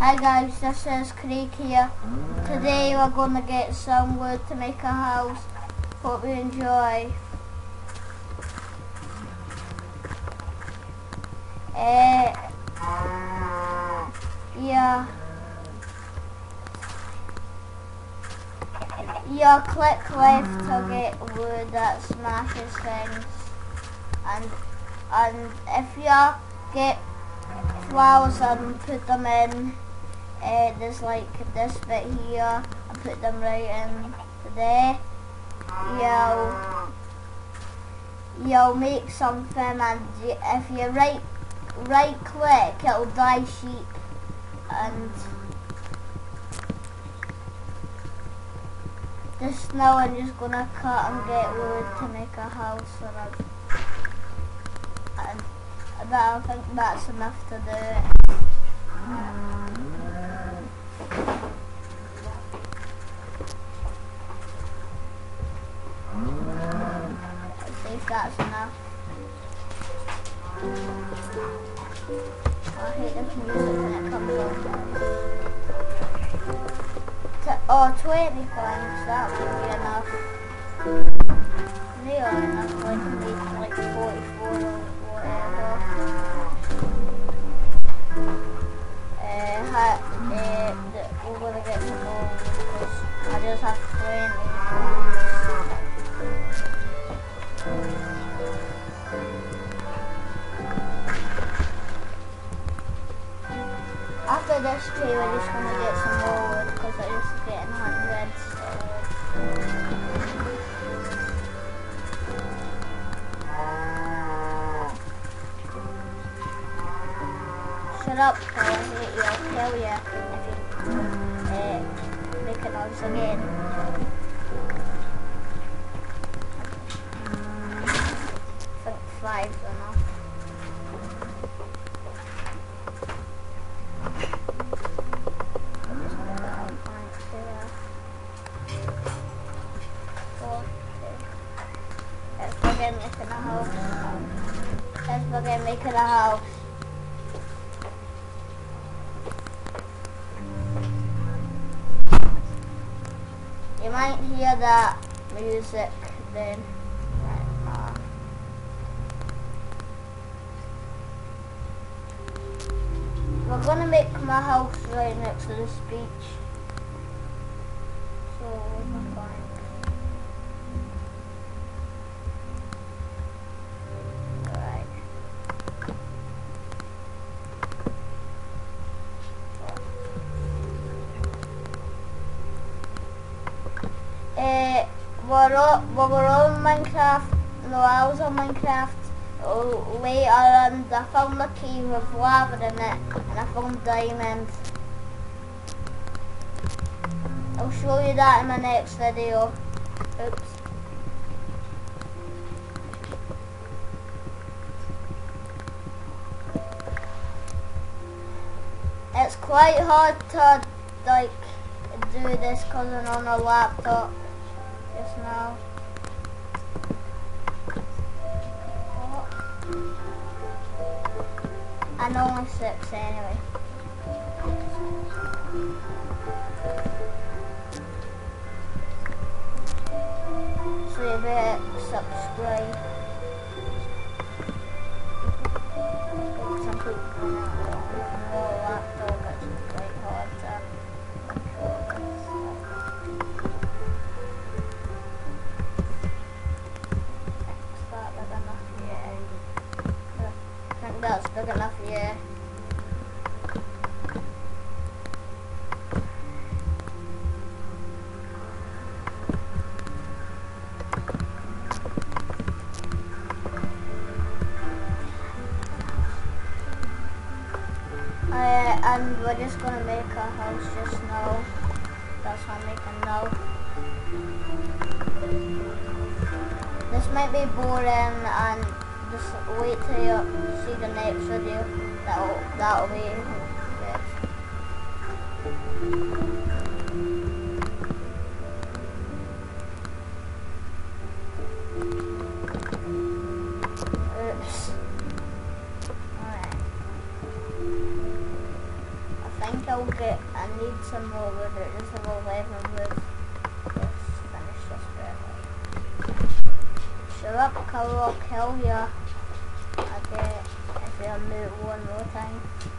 Hi guys, this is Craig here. Today we're going to get some wood to make a house. Hope you enjoy. Yeah, click left to get wood that smashes things. And if you get flowers and put them in, there's like this bit here, and put them right in there, you'll make something, and if you right click, it'll dye sheep. And just now I'm just gonna cut and get wood to make a house, but I think that's enough to do it. Let's see if that's enough. I hate this music when it comes on. 20 planks, that would be enough. Nearly enough, like 44 or whatever. We're gonna get some more because I just have 20. After this tree, we're just gonna get some more wood because I'm just getting hundreds. Shut up, Paul, I hate you. I'll kill you if you make a noise again. I think 5's enough. Let's begin making a house. Let's begin making a house. You might hear that music then. We're gonna make my house right next to this beach. So where's my plank? Alright. We're on Minecraft. No, I was on Minecraft later, and I found a cave with lava in it, and I found diamonds. I'll show you that in my next video. Oops. It's quite hard to do this because I'm on a laptop just now. And only 6 anyway. So you better subscribe. Some people on a laptop, it's quite hard to control this. Is that big enough? Yeah. I think that's big enough, yeah. And we're just gonna make a house just now. That's what I'm making now. This might be boring, and just wait till you see the next video. That'll be good. Oops. Alright. think I need some more wood. There's level 11 wood. Let's finish this bit. Shut up, cow, I'll kill ya. Okay, if you move one more time.